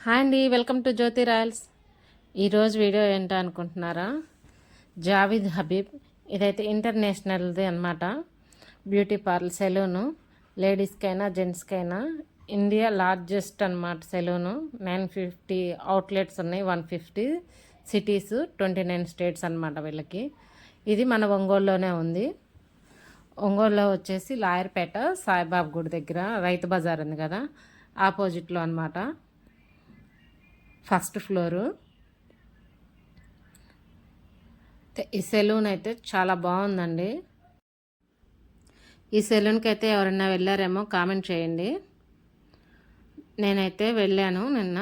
Hi అండి, welcome to Jyothi royals. ఈరోజు video ఏంటో అనుకుంటున్నారా? జావీద్ హబీబ్, ఇదైతే ఇంటర్నేషనల్ది అనమాట. బ్యూటీ పార్లర్ సెలూను, లేడీస్కైనా జెంట్స్కైనా ఇండియా లార్జెస్ట్ అనమాట సెలూను. 950 అవుట్లెట్స్ ఉన్నాయి, 150 సిటీస్, 29 స్టేట్స్ అనమాట వీళ్ళకి. ఇది మన ఒంగోలులోనే ఉంది. ఒంగోలులో వచ్చేసి లాయర్పేట సాయిబాబా గుడి దగ్గర రైతు బజార్ ఉంది కదా, ఆపోజిట్లో అనమాట. First floor. ఈ సెలూన్ అయితే చాలా బాగుందండి. ఈ సెలూన్కి అయితే ఎవరైనా వెళ్ళారేమో కామెంట్ చేయండి. నేనైతే వెళ్ళాను నిన్న,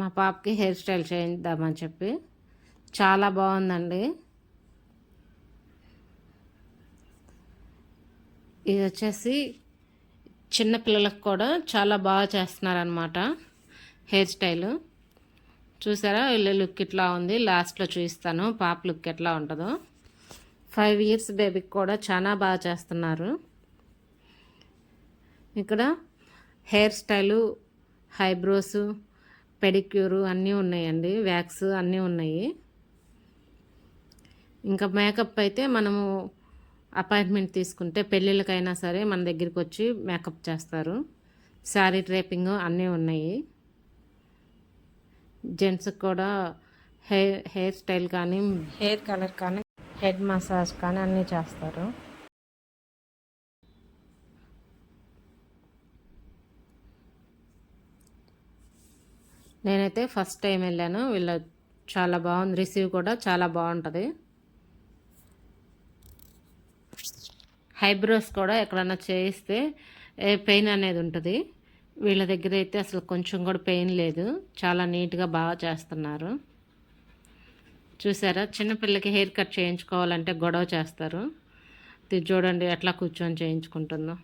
మా పాపకి హెయిర్ స్టైల్ చేయిద్దామని చెప్పి. చాలా బాగుందండి. ఇది వచ్చేసి చిన్నపిల్లలకు కూడా చాలా బాగా చేస్తున్నారనమాట హెయిర్ స్టైలు. చూసారా, వీళ్ళ లుక్ ఇట్లా ఉంది. లాస్ట్లో చూపిస్తాను పాప లుక్ ఎట్లా ఉంటుందో. 5 ఇయర్స్ బేబీకి కూడా చాలా బాగా చేస్తున్నారు. ఇక్కడ హెయిర్ స్టైలు, హైబ్రోసు, పెడిక్యూరు అన్నీ ఉన్నాయండి. వ్యాక్స్ అన్నీ ఉన్నాయి. ఇంకా మేకప్ అయితే మనము అపాయింట్మెంట్ తీసుకుంటే పెళ్ళిళ్ళకైనా సరే మన దగ్గరికి వచ్చి మేకప్ చేస్తారు. శారీ డ్రేపింగ్ అన్నీ ఉన్నాయి. జెంట్స్కి కూడా హెయిర్ స్టైల్ కానీ, హెయిర్ కలర్ కానీ, హెడ్ మసాజ్ కానీ అన్నీ చేస్తారు. నేనైతే ఫస్ట్ టైం వెళ్ళాను. వీళ్ళ చాలా బాగుంది. రిసీవ్ కూడా చాలా బాగుంటుంది. హైబ్రోస్ కూడా ఎక్కడన్నా చేయిస్తే పెయిన్ అనేది ఉంటుంది. వీళ్ళ దగ్గర అయితే అసలు కొంచెం కూడా పెయిన్ లేదు. చాలా నీట్గా బాగా చేస్తున్నారు. చూసారా, చిన్నపిల్లకి హెయిర్ కట్ చేయించుకోవాలంటే గొడవ చేస్తారు. ఇది చూడండి ఎట్లా కూర్చొని చేయించుకుంటుందో.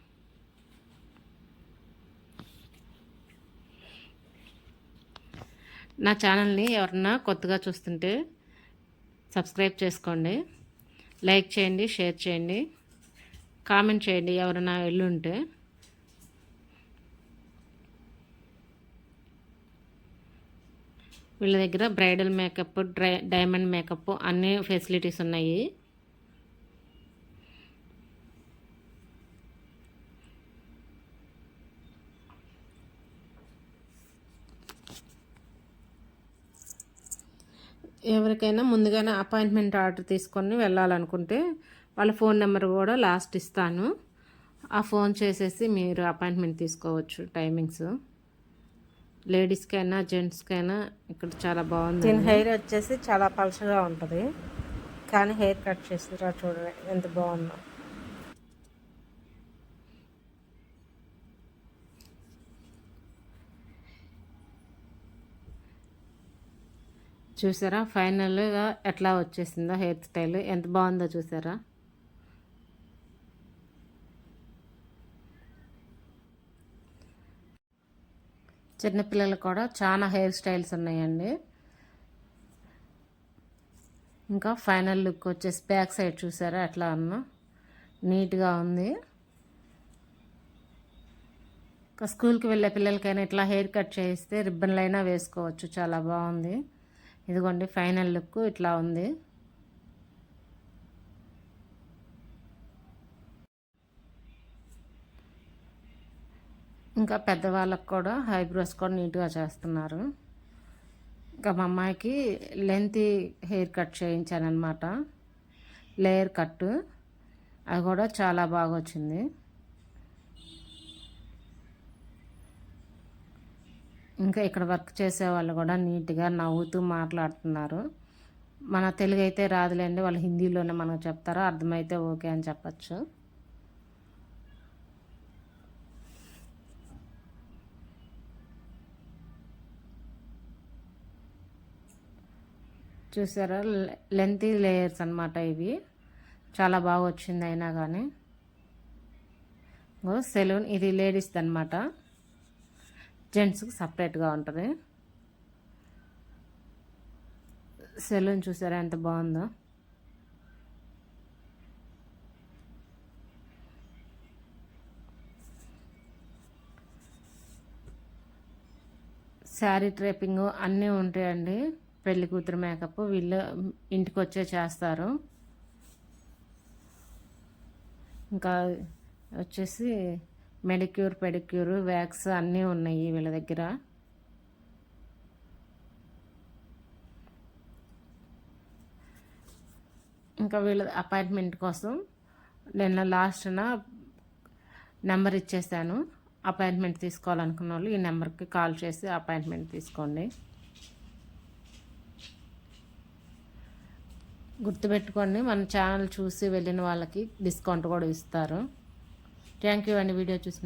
నా ఛానల్ని ఎవరన్నా కొత్తగా చూస్తుంటే సబ్స్క్రైబ్ చేసుకోండి, లైక్ చేయండి, షేర్ చేయండి, కామెంట్ చేయండి ఎవరైనా వెళ్ళుంటే. వీళ్ళ దగ్గర బ్రైడల్ మేకప్, డైమండ్ మేకప్ అన్ని ఫెసిలిటీస్ ఉన్నాయి. ఎవరికైనా ముందుగానే అపాయింట్మెంట్ ఆర్డర్ తీసుకొని వెళ్ళాలనుకుంటే వాళ్ళ ఫోన్ నెంబర్ కూడా లాస్ట్ ఇస్తాను. ఆ ఫోన్ చేసేసి మీరు అపాయింట్మెంట్ తీసుకోవచ్చు. టైమింగ్స్ లేడీస్కైనా జెంట్స్కైనా ఇక్కడ చాలా బాగుంది. దీని హెయిర్ వచ్చేసి చాలా పలుచగా ఉంటుంది, కానీ హెయిర్ కట్ చేసిరా చూడండి ఎంత బాగుందో. చూసారా ఫైనల్గా ఎట్లా వచ్చేసిందో హెయిర్ స్టైల్, ఎంత బాగుందో చూసారా. చిన్నపిల్లలు కూడా చాలా హెయిర్ స్టైల్స్ ఉన్నాయండి. ఇంకా ఫైనల్ లుక్ వచ్చేసి బ్యాక్ సైడ్ చూసారా ఎట్లా ఉన్నా నీట్గా ఉంది. ఇంకా స్కూల్కి వెళ్ళే పిల్లలకైనా ఇట్లా హెయిర్ కట్ చేయిస్తే రిబ్బన్లు అయినా వేసుకోవచ్చు. చాలా బాగుంది. ఇదిగోండి ఫైనల్ లుక్ ఇట్లా ఉంది. ఇంకా పెద్దవాళ్ళకు కూడా ఐబ్రోస్ కూడా నీట్గా చేస్తున్నారు. ఇంకా మా అమ్మాయికి లెంతీ హెయిర్ కట్ చేయించానమాట, లేయర్ కట్. అది కూడా చాలా బాగా వచ్చింది. ఇంకా ఇక్కడ వర్క్ చేసే వాళ్ళు కూడా నీట్గా నవ్వుతూ మాట్లాడుతున్నారు. మన తెలుగు అయితే రాదులేండి, వాళ్ళు హిందీలోనే మనకు చెప్తారు, అర్థమైతే ఓకే అని చెప్పచ్చు. చూసారా, లెంతీ లేయర్స్ అనమాట ఇవి. చాలా బాగా వచ్చింది. అయినా కానీ సెలూన్ ఇది లేడీస్ది అనమాట, జెంట్స్కి సపరేట్గా ఉంటుంది. సెలూన్ చూసారా ఎంత బాగుందో. శారీ డ్రేపింగ్ అన్నీ ఉంటాయండి. పెళ్లి కూతురు మేకప్ వీళ్ళు ఇంటికి వచ్చే చేస్తారు. ఇంకా వచ్చేసి మెడిక్యూర్ పెడిక్యూర్ వ్యాక్స్ అన్నీ ఉన్నాయి వీళ్ళ దగ్గర. ఇంకా వీళ్ళ అపాయింట్మెంట్ కోసం నేను లాస్ట్న నెంబర్ ఇచ్చేసాను. అపాయింట్మెంట్ తీసుకోవాలనుకున్న వాళ్ళు ఈ నెంబర్కి కాల్ చేసి అపాయింట్మెంట్ తీసుకోండి. గుర్తుపెట్టుకోండి, మన ఛానల్ చూసి వెళ్ళిన వాళ్ళకి డిస్కౌంట్ కూడా ఇస్తారు. థ్యాంక్ యూ అండి వీడియో చూసి.